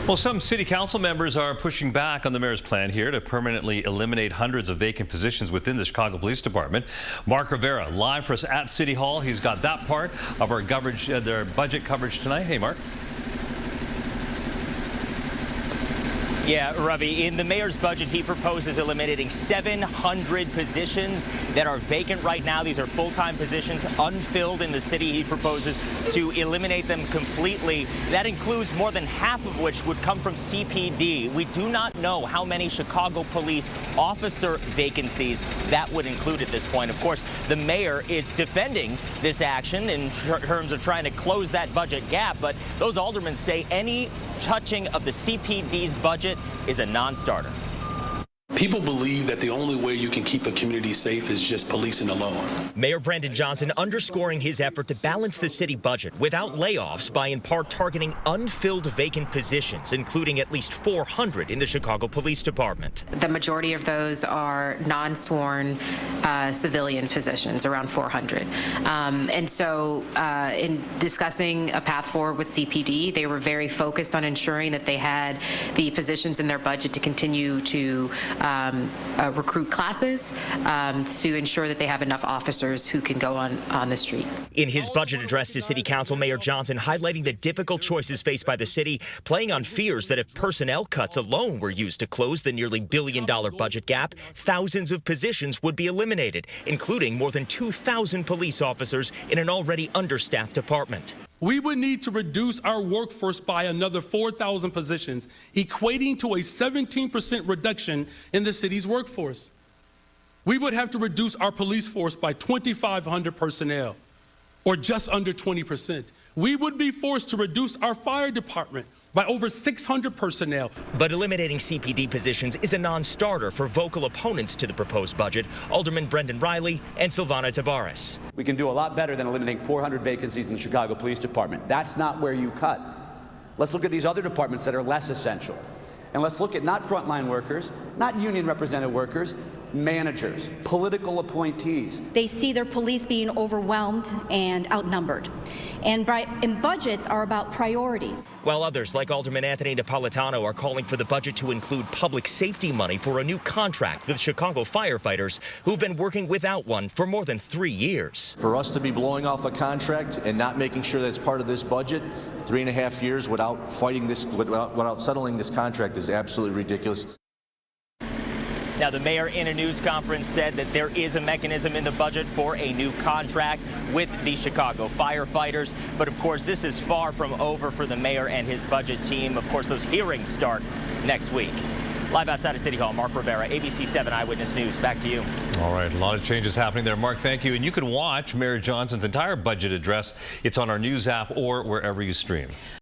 Well, some city council members are pushing back on the mayor's plan here to permanently eliminate hundreds of vacant positions within the Chicago Police Department. Mark Rivera live for us at City Hall. He's got that part of our coverage, their budget coverage tonight. Hey, Mark. Yeah, Ravi, in the mayor's budget, he proposes eliminating 700 positions that are vacant right now. These are full-time positions unfilled in the city. He proposes to eliminate them completely. That includes more than half of which would come from CPD. We do not know how many Chicago police officer vacancies that would include at this point. Of course, the mayor is defending this action in terms of trying to close that budget gap, but those aldermen say any touching of the CPD's budget is a non-starter. People believe that the only way you can keep a community safe is just policing alone. Mayor Brandon Johnson underscoring his effort to balance the city budget without layoffs by in part targeting unfilled vacant positions, including at least 400 in the Chicago Police Department. The majority of those are non-sworn civilian positions, around 400. And so in discussing a path forward with CPD, they were very focused on ensuring that they had the positions in their budget to continue to recruit classes to ensure that they have enough officers who can go on the street. In his budget address to City Council, Mayor Johnson highlighting the difficult choices faced by the city, playing on fears that if personnel cuts alone were used to close the nearly billion-dollar budget gap, thousands of positions would be eliminated, including more than 2,000 police officers in an already understaffed department. We would need to reduce our workforce by another 4,000 positions, equating to a 17% reduction in the city's workforce. We would have to reduce our police force by 2,500 personnel, or just under 20%. We would be forced to reduce our fire department by over 600 personnel. But eliminating CPD positions is a non-starter for vocal opponents to the proposed budget, Alderman Brendan Riley and Silvana Tabares. We can do a lot better than eliminating 400 vacancies in the Chicago Police Department. That's not where you cut. Let's look at these other departments that are less essential. And let's look at not frontline workers, not union represented workers, managers, political appointees. They see their police being overwhelmed and outnumbered. And budgets are about priorities. While others, like Alderman Anthony Napolitano, are calling for the budget to include public safety money for a new contract with Chicago firefighters who've been working without one for more than 3 years. For us to be blowing off a contract and not making sure that it's part of this budget, 3.5 years without fighting this, without settling this contract is absolutely ridiculous. Now, the mayor in a news conference said that there is a mechanism in the budget for a new contract with the Chicago firefighters. But of course, this is far from over for the mayor and his budget team. Of course, those hearings start next week. Live outside of City Hall, Mark Rivera, ABC 7 Eyewitness News. Back to you. All right, a lot of changes happening there, Mark. Thank you. And you can watch Mayor Johnson's entire budget address. It's on our news app or wherever you stream.